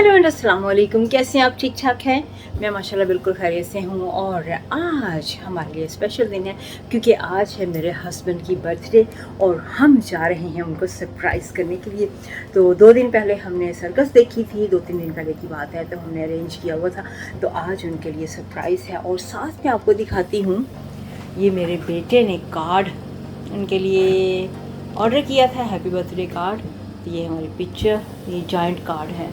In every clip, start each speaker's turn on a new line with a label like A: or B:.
A: Hello and अस्सलाम वालेकुम। कैसे हैं आप? ठीक ठाक हैं? मैं माशाल्लाह बिल्कुल खैरियत से हूँ। और आज हमारे लिए स्पेशल दिन है क्योंकि आज है मेरे हस्बैंड की बर्थडे और हम जा रहे हैं उनको सरप्राइज़ करने के लिए। तो 2 दिन पहले हमने सर्कस देखी थी, 2-3 दिन पहले की बात है, तो हमने अरेंज किया हुआ था। तो आज उनके लिए सरप्राइज़ है और साथ में आपको दिखाती हूँ, ये मेरे बेटे ने कार्ड उनके लिए ऑर्डर किया था, हैप्पी बर्थडे कार्ड। ये हमारी पिक्चर, ये जॉइंट कार्ड है।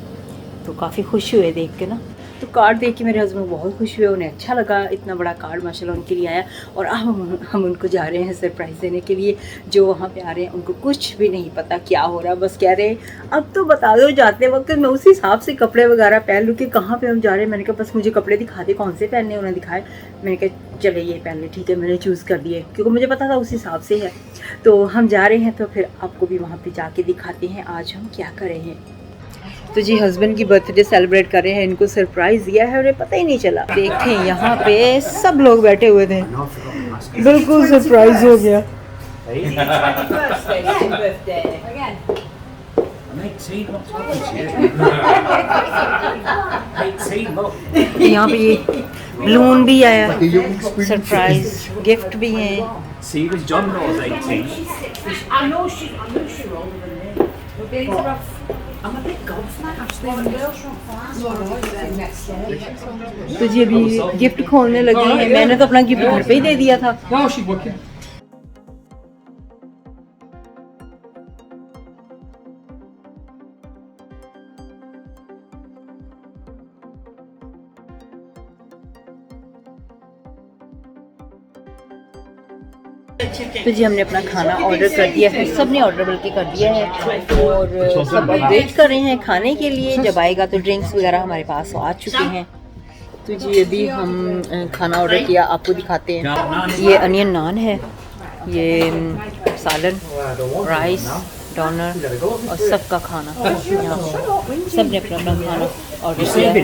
A: तो काफ़ी खुश हुए देख के ना। तो कार्ड देख के मेरे हस्बैंड बहुत खुश हुए, उन्हें अच्छा लगा, इतना बड़ा कार्ड माशाल्लाह उनके लिए आया। और अब हम उनको जा रहे हैं सरप्राइज़ देने के लिए। जो वहाँ पे आ रहे हैं उनको कुछ भी नहीं पता क्या हो रहा, बस कह रहे हैं अब तो बता दो जाते वक्त मैं उसी हिसाब से कपड़े वगैरह पहन लूँ कि कहाँ पे हम जा रहे हैं। मैंने कहा बस मुझे कपड़े दिखा दे कौन से पहनने, उन्हें दिखाए। मैंने कहा चले ये पहन ले, ठीक है। मैंने चूज़ कर दिए क्योंकि मुझे पता था उस हिसाब से है। तो हम जा रहे हैं, तो फिर आपको भी वहाँ पर जाके दिखाते हैं आज हम क्या कर रहे हैं। तो जी हस्बैंड की बर्थडे सेलिब्रेट कर रहे हैं, इनको सरप्राइज़ दिया है, उन्हें पता ही नहीं चला। देखें यहाँ पे सब लोग बैठे हुए थे, बिल्कुल सरप्राइज हो गया। यहाँ पे ये बलून भी आया, सरप्राइज गिफ्ट भी है। तो जी अभी गिफ्ट खोलने लगे हैं। मैंने तो अपना गिफ्ट घर पे ही दे दिया था। तो जी हमने अपना खाना ऑर्डर कर दिया है, सब ने ऑर्डर बल्कि कर दिया है और सब अब वेट कर रहे हैं खाने के लिए। जब आएगा तो ड्रिंक्स वगैरह हमारे पास आ चुके हैं। तो जी अभी हम खाना ऑर्डर किया, आपको दिखाते हैं। ये अनियन नान है, ये सालन, राइस, डोनर और सबका खाना। यहाँ सब ने अपना अपना खाना ऑर्डर किया है।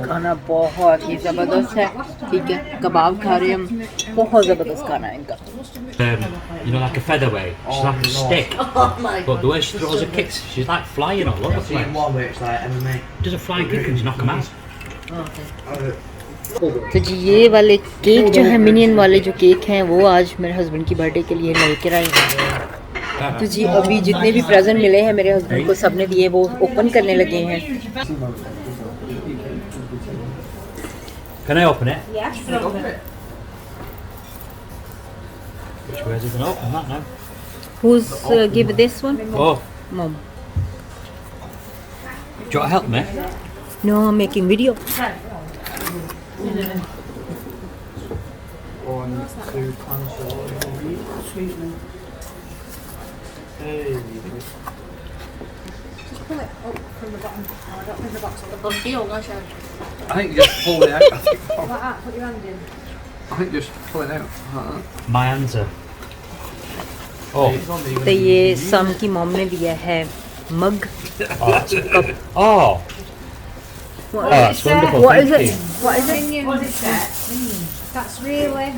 A: खाना बहुत ही ज़बरदस्त है, ठीक है। कबाब खा रहे हैं हम, बहुत ज़बरदस्त खाना है इनका।
B: You know, like a featherweight. She's like a stick. But the way she throws her kicks, she's like flying all over the place. Does a flying kick and knock them out.
A: तो जी ये वाले cake जो है, minion वाले जो cake हैं, वो आज मेरे हस्बैंड की बर्थडे के लिए लेकर आए हैं। तो जी अभी जितने भी प्रेजेंट मिले हैं मेरे हस्बैंड को, सबने दिए, वो ओपन करने लगे हैं।
B: Can I open it? Yeah. Open it. Which way is it going to open that now?
A: Who's give this one?
B: Oh.
A: Mom.
B: Do you want to help me?
A: No, I'm making video.
C: 1, 2, just pull it up from the bottom. I don't think the box will look deal, no show.
D: I think just pull it out.
C: Like that, put your hand in.
D: I think just pull it out. Like that.
B: My answer. Oh.
A: तो ये सम की mom ने दिया है मग, cup.
B: Oh. That's wonderful.
A: What is
B: Thank
A: it?
B: you.
A: What is it?
C: Minions. That's really.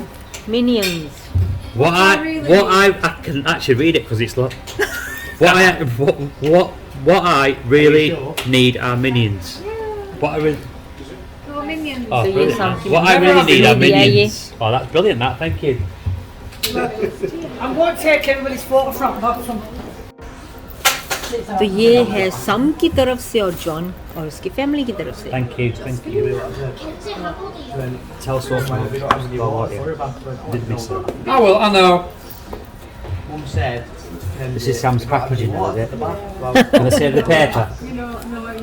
A: Minions.
B: What I can actually read it because it's like what I really need are minions. What I really
C: No, minions.
B: oh,
A: So ये
B: brilliant.
A: some की
B: What I
A: mummy
B: really need
A: ने
B: are
A: दिया ये।
B: minions. Oh, that's brilliant. That thank you.
E: I won't take everybody's photograph back from.
A: तो ये है सम की तरफ से और जॉन और उसकी फैमिली की तरफ से।
B: Thank you. Thank you. Tell Sophie about what you did miss it.
D: Oh well, I know.
C: Mum said.
B: This is Sam's packaging now, is it? Can I save the paper?
C: No, you don't want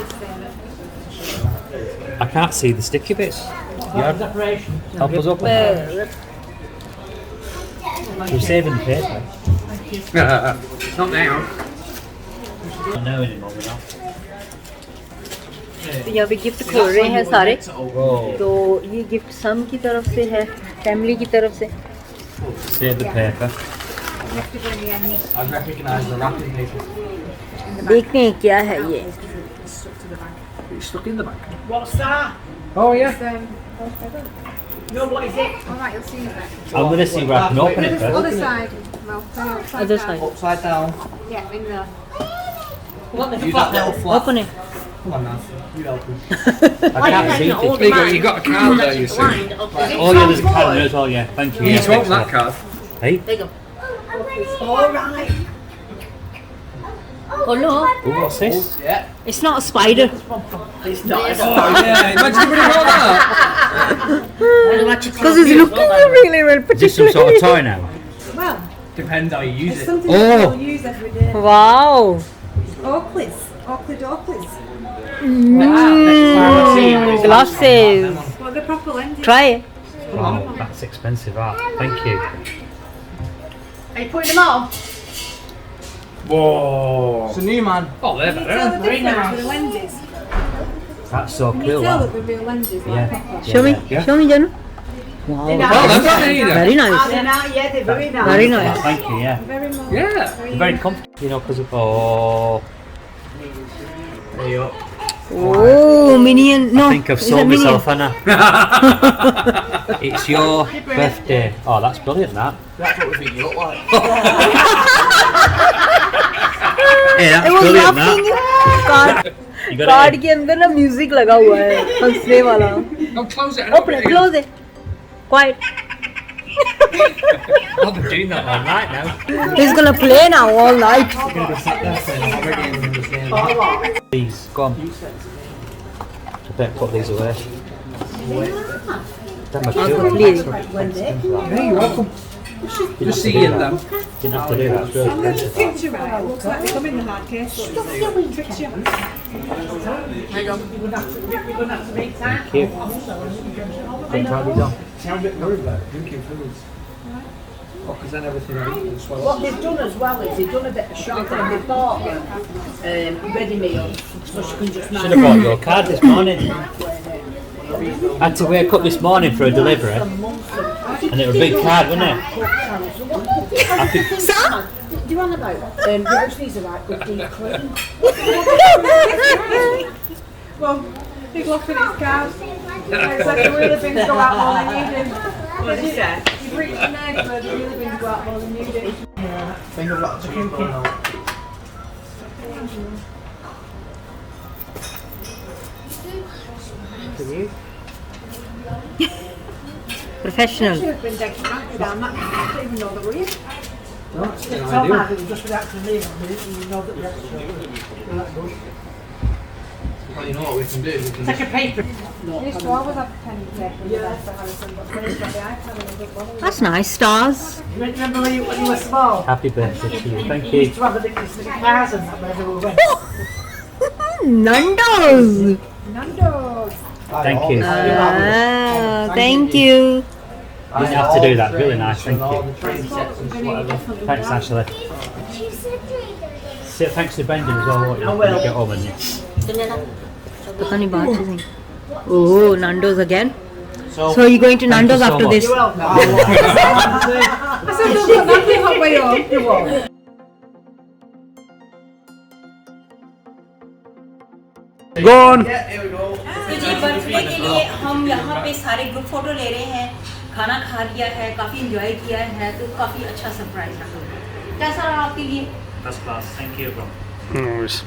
C: it there.
B: I can't see the sticky bits. Yeah. Help us open. You're saving the paper.
D: Not now.
B: I don't know anymore now.
A: तो यहाँ पे gift खोल रहे हैं सारे।
B: Oh.
A: तो ये gift सम की तरफ से है, फैमिली की तरफ से।
B: Save the paper.
C: I recognise the wrapping paper.
A: देखते हैं क्या है ये।
D: It's stuck in the back.
E: What's that?
D: Oh yeah.
E: No, what is it?
C: Alright, you'll see that.
B: I'm going to see where I can open it
C: Other
B: first.
C: side. Well, turn it upside
A: Other
C: down.
A: side.
C: Upside down. Yeah, in there.
E: What the
C: Use
E: fuck?
C: that little flap.
A: Open it.
E: Come on now. You help us.
B: I can't see it.
D: There you go, you got a card there, you see.
B: Oh yeah, there's a card there as well. Yeah, thank you.
D: You need to
B: Yeah,
D: open that card.
B: Hey.
C: There you go.
E: All right.
C: Oh no,
B: Ooh, what's this?
E: Yeah.
A: It's not a spider.
E: It's not. It's
D: Oh
E: not.
D: yeah, imagine if we got that.
A: Because it's looking really well
B: Is this some sort of toy now?
C: well,
E: Depends how you use
C: it's
E: it.
C: something
B: Oh.
C: that we'll use every day.
A: Wow.
C: Oakleys, Oakley.
A: Glasses.
C: Well, they're proper lenses.
A: Try it.
B: Wow, that's expensive. Thank you.
C: Are you putting them on?
D: Whoa.
E: It's a new man.
D: Oh, they're
C: Can you
D: better.
C: tell the
E: Very
C: difference
E: nice.
C: with the lenses?
B: That's so
C: Can you
B: cool.
C: tell
B: That.
C: that they're real lenses?
B: Yeah.
C: Like proper?
A: Show me.
B: Yeah.
A: Show me, Janu. Wow.
D: Oh, they're better either.
A: Very nice.
E: They're not yet. They're very nice.
A: Very nice.
B: Thank you. Yeah.
C: Very much.
D: Yeah.
B: They're very comfortable. You know, because of
E: There you go.
A: Oh, minion. No.
B: I think I've
A: is
B: sold
A: it minion?
B: myself, Anna. It's your birthday. Oh, that's brilliant. That.
E: That's what we think you look like.
B: Hey, that's
A: I was
B: brilliant.
A: laughing.
B: That.
A: Card
B: You got
A: card
B: it.
A: के अंदर ना music लगा हुआ है हंसने वाला.
D: Oh, close it and
A: Open it. Close it. Quiet.
D: Oh, they're doing that
B: All
D: one.
B: right now.
A: He's gonna play now all night.
B: Please, go on. I better put these away. Them are cool.
A: Please.
D: Hey, you're welcome. Just see you then.
B: Didn't have to do that. It's really expensive.
C: Picture right. Looks like they come in the hard case. Tricks you.
B: Thank you. Can you try these on?
D: Sound a bit worried about drinking foods. Oh, because then everything I eat will swell
E: What
D: up.
E: they've done as well is they've done a bit of shopping. They've bought ready meals so she can just
B: Should have bought your card this morning. I had to wake up this morning for a delivery, and it was a big card, wasn't it? I think
E: Do you want about? The rest these are like good deep clean.
C: Well, he's looking at his card. It's like the really bins go out more than you do.
E: What did he say?
C: You've reached an age where the really bins go out more than you do.
E: Think of lots of people now.
A: Professional.
C: Should have been dead cracked down that. I didn't even know that were you.
E: It's all mad. It was just for that to leave. You know that we're actually.
D: Well, you know what we can do? We can
E: Take a paper.
C: I used to always have pen and paper in the bag for Harrison, but when he's got the iPad and the book,
A: That's nice. Stars.
E: Remember when you were small?
B: happy birthday to you. Thank
E: You
B: you.
E: used to have the little cars and that wherever we went.
A: Nando's.
C: Nando's.
B: Thank you.
A: Thank you.
B: Didn't have to do that. Really nice. Thank
E: All
B: you.
E: the train sets and whatever.
B: Thanks, Ashley. Thanks to Brendan as well. What you when you get home and you.
A: पता नहीं बात ही नहीं. Oh, Nando's again.
E: So,
A: So you're going to
B: Thank you
A: Nando's
B: so
A: after
B: much.
A: this?
E: you're welcome.
C: I said, there's nothing on way up.
E: You won't.
B: Go on.
E: Yeah, here we go.
A: तो जी birthday के लिए हम यहाँ पे सारे group photo ले रहे हैं, खाना खा लिया है, काफ़ी एंजॉय किया है, तो काफ़ी अच्छा सरप्राइज रहा. कैसा रहा आपके लिए?
B: First class. Thank you, bro.
D: No worries.